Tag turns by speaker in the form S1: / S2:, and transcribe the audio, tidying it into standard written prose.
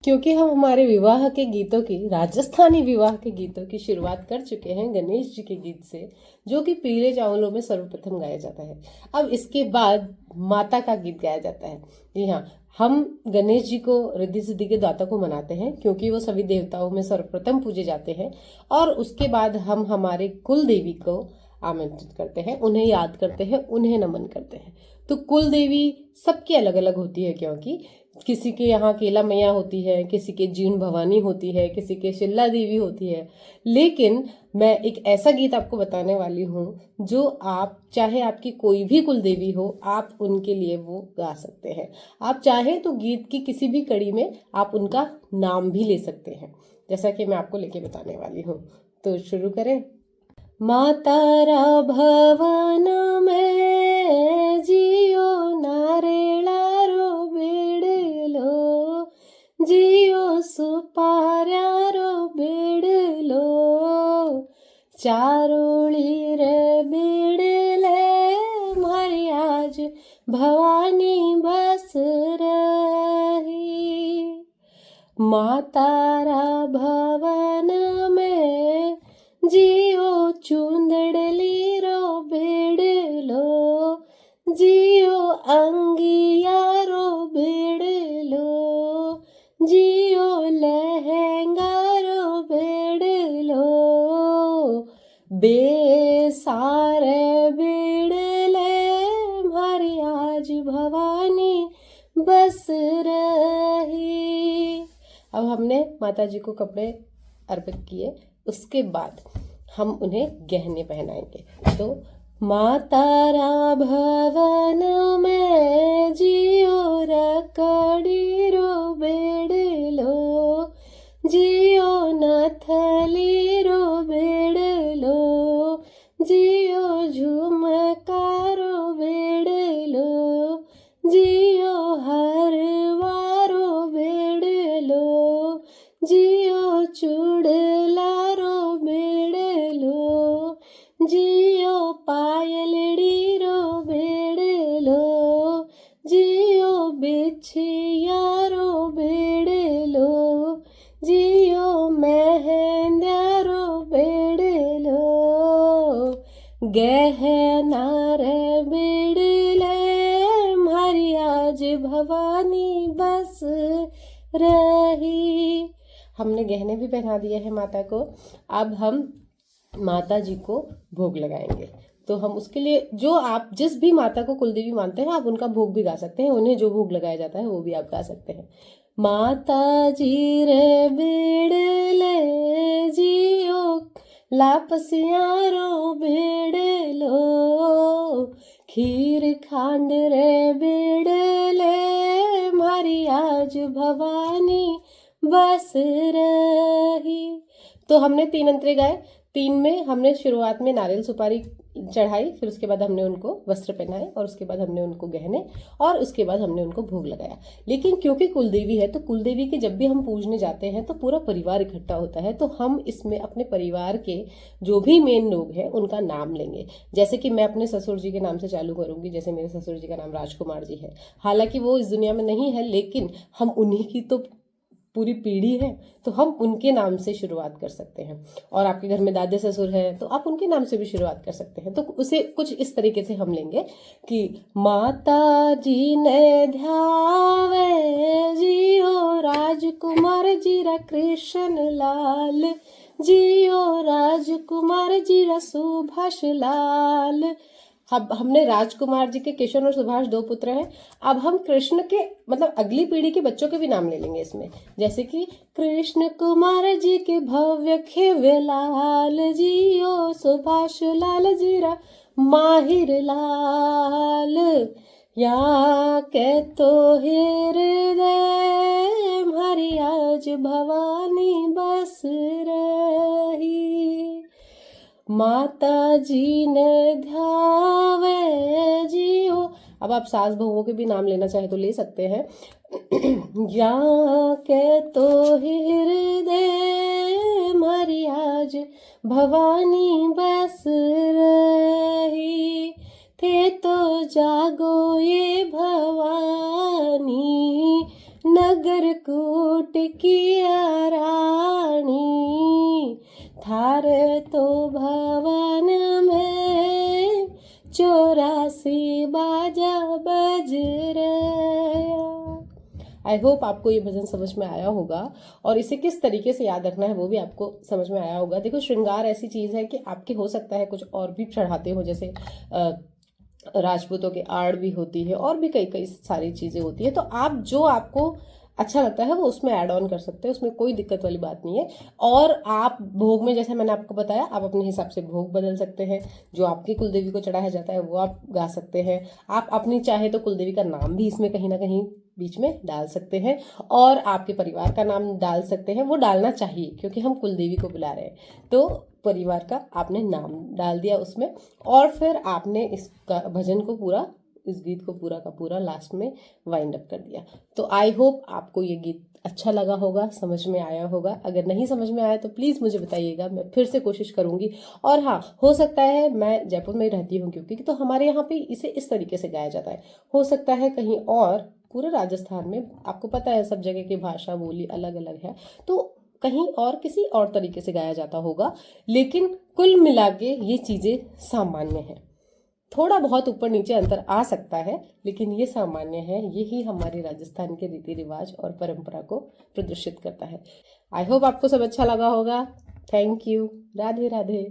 S1: क्योंकि हम हमारे विवाह के गीतों की, राजस्थानी विवाह के गीतों की शुरुआत कर चुके हैं गणेश जी के गीत से, जो कि पीले चावलों में सर्वप्रथम गाया जाता है। अब इसके बाद माता का गीत गाया जाता है। जी हाँ, हम गणेश जी को रिद्धि सिद्धि के दाता को मनाते हैं क्योंकि वो सभी देवताओं में सर्वप्रथम पूजे जाते हैं। और उसके बाद हम हमारे कुल देवी को आमंत्रित करते हैं, उन्हें याद करते हैं, उन्हें नमन करते हैं। तो कुल देवी सबकी अलग अलग होती है, क्योंकि किसी के यहाँ केला मैया होती है, किसी के जीण भवानी होती है, किसी के शिल्ला देवी होती है। लेकिन मैं एक ऐसा गीत आपको बताने वाली हूँ जो आप, चाहे आपकी कोई भी कुल देवी हो, आप उनके लिए वो गा सकते हैं। आप चाहे तो गीत की किसी भी कड़ी में आप उनका नाम भी ले सकते हैं, जैसा कि मैं आपको लेके बताने वाली हूँ। तो शुरू करें। मातारा भवन में जियो नारेळारो बेडलो, जियो सुपाऱ्यारो बेडलो, चारोळी रे बेडले मारी आज भवानी बस रही। मातारा भवन में जियो चूंदड़ली रो बेड़लो, जियो अंगिया रो बेड़लो, जियो लहंगा रो बेड़लो, बेसारे बेड़ले मारी आज भवानी बस रही। अब हमने माता जी को कपड़े अर्पित किए, उसके बाद हम उन्हें गहने पहनाएंगे। तो मातारा भवन में जियो रकड़ी रो बेड़लो, जियो नथली रो बेड़लो, जियो झुमका रो बेड़लो, जियो हरवारो बेड़लो, जियो चूड़लारो बेड़लो, जियो पायलड़ी रो बेड़लो, जियो बिछिया रो बेड़लो, जियो मेहंदिया रो बेड़लो, गहना रे बेड़ले मारी आज भवानी बस रही। हमने गहने भी पहना दिए हैं माता को। अब हम माता जी को भोग लगाएंगे। तो हम उसके लिए, जो आप जिस भी माता को कुलदेवी मानते हैं, आप उनका भोग भी गा सकते हैं, उन्हें जो भोग लगाया जाता है वो भी आप गा सकते हैं। माता जी रे बेड़ले जियो लापसिया रो बेड़लो, खीर खांड रे बेड़ले मारी आज भवानी बस रही। तो हमने 3 अंतरे गाए। 3 में हमने शुरुआत में नारियल सुपारी चढ़ाई, फिर उसके बाद हमने उनको वस्त्र पहनाए, और उसके बाद हमने उनको गहने, और उसके बाद हमने उनको भोग लगाया। लेकिन क्योंकि कुलदेवी है, तो कुलदेवी के जब भी हम पूजने जाते हैं तो पूरा परिवार इकट्ठा होता है। तो हम इसमें अपने परिवार के जो भी मेन लोग हैं उनका नाम लेंगे। जैसे कि मैं अपने ससुर जी के नाम से चालू करूंगी। जैसे मेरे ससुर जी का नाम राजकुमार जी है। हालांकि वो इस दुनिया में नहीं है, लेकिन हम उन्हीं की तो पूरी पीढ़ी है, तो हम उनके नाम से शुरुआत कर सकते हैं। और आपके घर में दादे ससुर हैं तो आप उनके नाम से भी शुरुआत कर सकते हैं। तो उसे कुछ इस तरीके से हम लेंगे कि माता जी ने ध्यावे जियो राजकुमार जीरा कृष्ण लाल, जियो राजकुमार जीरा सुभाष लाल। अब हमने राजकुमार जी के किशन और सुभाष 2 पुत्र हैं। अब हम कृष्ण के, मतलब अगली पीढ़ी के बच्चों के भी नाम ले लेंगे इसमें। जैसे कि कृष्ण कुमार जी के भव्य खिव्य लाल, जियो सुभाष लाल जीरा माहिर लाल, या के तो हृदय हमारी आज भवानी बस रही। माता जी ने ध्यावे जियो। अब आप सास बहुओं के भी नाम लेना चाहे तो ले सकते हैं। या के तो हृदय मारी आज भवानी बस रही, थे तो जागो ये भवानी, नग गरकूट किया रानी, थार तो भवन में 84 बाजा बज रहा। आई होप आपको ये भजन समझ में आया होगा और इसे किस तरीके से याद रखना है वो भी आपको समझ में आया होगा। देखो, श्रृंगार ऐसी चीज़ है कि आपके हो सकता है कुछ और भी चढ़ाते हो, जैसे राजपूतों की आड़ भी होती है और भी कई कई सारी चीज़ें होती है, तो आप जो आपको अच्छा लगता है वो उसमें ऐड ऑन कर सकते हैं, उसमें कोई दिक्कत वाली बात नहीं है। और आप भोग में, जैसे मैंने आपको बताया, आप अपने हिसाब से भोग बदल सकते हैं। जो आपकी कुलदेवी को चढ़ाया जाता है वो आप गा सकते हैं। आप अपनी चाहे तो कुलदेवी का नाम भी इसमें कहीं ना कहीं बीच में डाल सकते हैं और आपके परिवार का नाम डाल सकते हैं। वो डालना चाहिए क्योंकि हम कुलदेवी को बुला रहे हैं, तो परिवार का आपने नाम डाल दिया उसमें और फिर आपने इस भजन को पूरा, इस गीत को पूरा का पूरा लास्ट में वाइंड अप कर दिया। तो आई होप आपको ये गीत अच्छा लगा होगा, समझ में आया होगा। अगर नहीं समझ में आया तो प्लीज़ मुझे बताइएगा, मैं फिर से कोशिश करूँगी। और हाँ, हो सकता है, मैं जयपुर में ही रहती हूँ क्योंकि तो हमारे यहाँ पे इसे इस तरीके से गाया जाता है। हो सकता है कहीं और पूरे राजस्थान में, आपको पता है सब जगह की भाषा बोली अलग अलग है, तो कहीं और किसी और तरीके से गाया जाता होगा, लेकिन कुल मिला के ये चीज़ें सामान्य हैं। थोड़ा बहुत ऊपर नीचे अंतर आ सकता है, लेकिन ये सामान्य है। यही हमारे राजस्थान के रीति रिवाज और परंपरा को प्रदर्शित करता है। आई होप आपको सब अच्छा लगा होगा। Thank you. राधे राधे।